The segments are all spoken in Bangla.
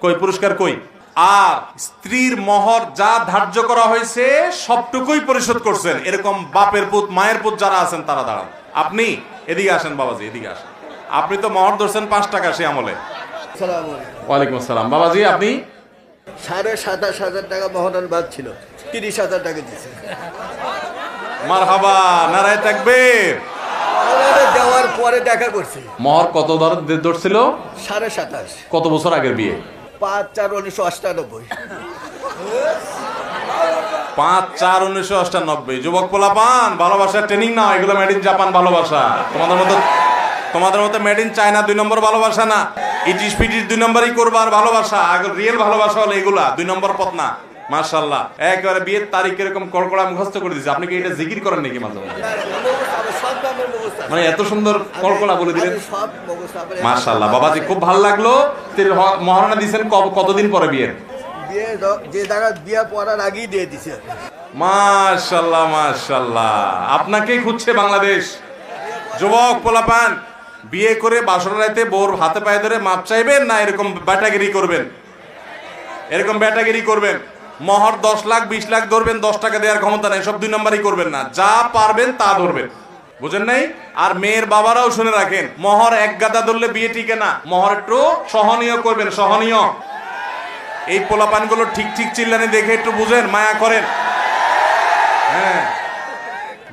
কই পুরস্কার কই? আর স্ত্রীর মোহর যা ধার্য করা হয়েছে সবটুকুই পরিশোধ করছেন। এরকম বাপের পুত মায়ের পুত যারা আছেন তারা দাঁড়ান। আপনি এদিকে আসেন বাবাজি, এদিকে আসেন। আপনি তো মোহর ধরছেন 5 টাকা সে আমলে। ওয়ালাইকুম আসসালাম। বাবাজি আপনি 27,500 টাকা মহরণ বাদ ছিল, 30,000 টাকা দিচ্ছে। মারহাবা, নারায়ে তাকবীর। দেওয়ার পরে দেখা করছি। মোহর কত ধরছিল? 27,500। কত বছর আগের বিয়ে? 5/4/1998। 5/4/1998। যুবক পোলাপান, ভালোবাসার ট্রেনিং নাও। এগুলো মেড ইন জাপান ভালোবাসা। তোমাদের মতো মেড ইন চায়না 2 নম্বর ভালোবাসা না। ইটিস পিটিস 2 নম্বরই করবার ভালোবাসা। রিয়েল ভালোবাসা হলো এগুলা, 2 নম্বর পথ না। মাশাআল্লাহ, একেবারে বিয়ের তারিখ এরকম কড়কড়া মুখস্থ করে দিয়েছে। আপনি কি এটা জিকির করেন নাকি মাঝে মাঝে? মানে এত সুন্দর কড়কড়া বলে দিলেন, মাশাআল্লাহ। বাবাজি খুব ভালো লাগলো। মহারণা দিয়েছেন কতদিন পরে বিয়ের? বিয়ে যে জায়গা বিয়ে পড়ার আগেই দিয়ে দিছে। মাশাআল্লাহ মাশাআল্লাহ, আপনাকেই খুঁজছে বাংলাদেশ। যুবক পোলাপান, বিয়ে করে বাসর রাতে বউর হাতে পায়ে ধরে মাপ চাইবেন না এরকম ব্যাটাগিরি করবেন? এরকম ব্যাটাগিরি করবেন। মোহর 10 লাখ 20 লাখ ধরবেন, 10 টাকা দেওয়ার ক্ষমতা নাই। সব 2 নম্বরই করবেন না, যা পারবেন তা ধরবেন। বুঝেন নাই? আর মেয়ের বাবারাও শুনে রাখেন, মোহর এক গাদা ধরলে বিয়ে টিকে না। মোহর একটু সহনীয় করবেন, সহনীয়। এই পোলাপানগুলো ঠিক ঠিক চিল্লানি দেখে একটু বুঝেন, মায়া করেন। হ্যাঁ,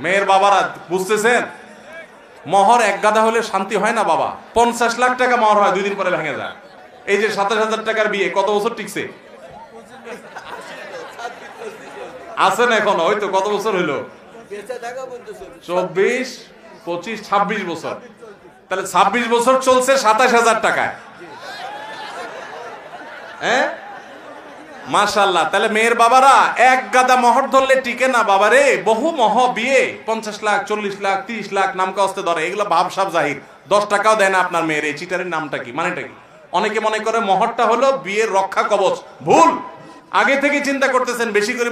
মেয়ের বাবারা বুঝতেছেন, মোহর এক গাদা হলে শান্তি হয় না বাবা। 50 লাখ টাকা মোহর হয়, 2 দিন পরে ভেঙে যায়। এই যে 27,000 টাকার বিয়ে কত বছর টিকছে? আছেন এখন? হয়তো কত বছর হইলো? 24, 25, 26 বছর। তাহলে 26 বছর চলছে 27,000 টাকায়। হ্যাঁ, মাশাআল্লাহ। তাহলে মেয়ের বাবারা এক গাদা মোহর ধরলে টিকে না বাবারে। বহু মোহ বিয়ে 50 লাখ 40 লাখ 30 লাখ নামকা হস্তে ধরে। এগুলো ভাবসাব জাহির। 10 টাকাও দেয় না আপনার মেয়ের। এই চিটারের নামটা কি, মানেটা কি? অনেকে মনে করে মোহরটা হলো বিয়ের রক্ষা কবচ। ভুল। আগে থেকে চিন্তা করতেছেন বেশি করে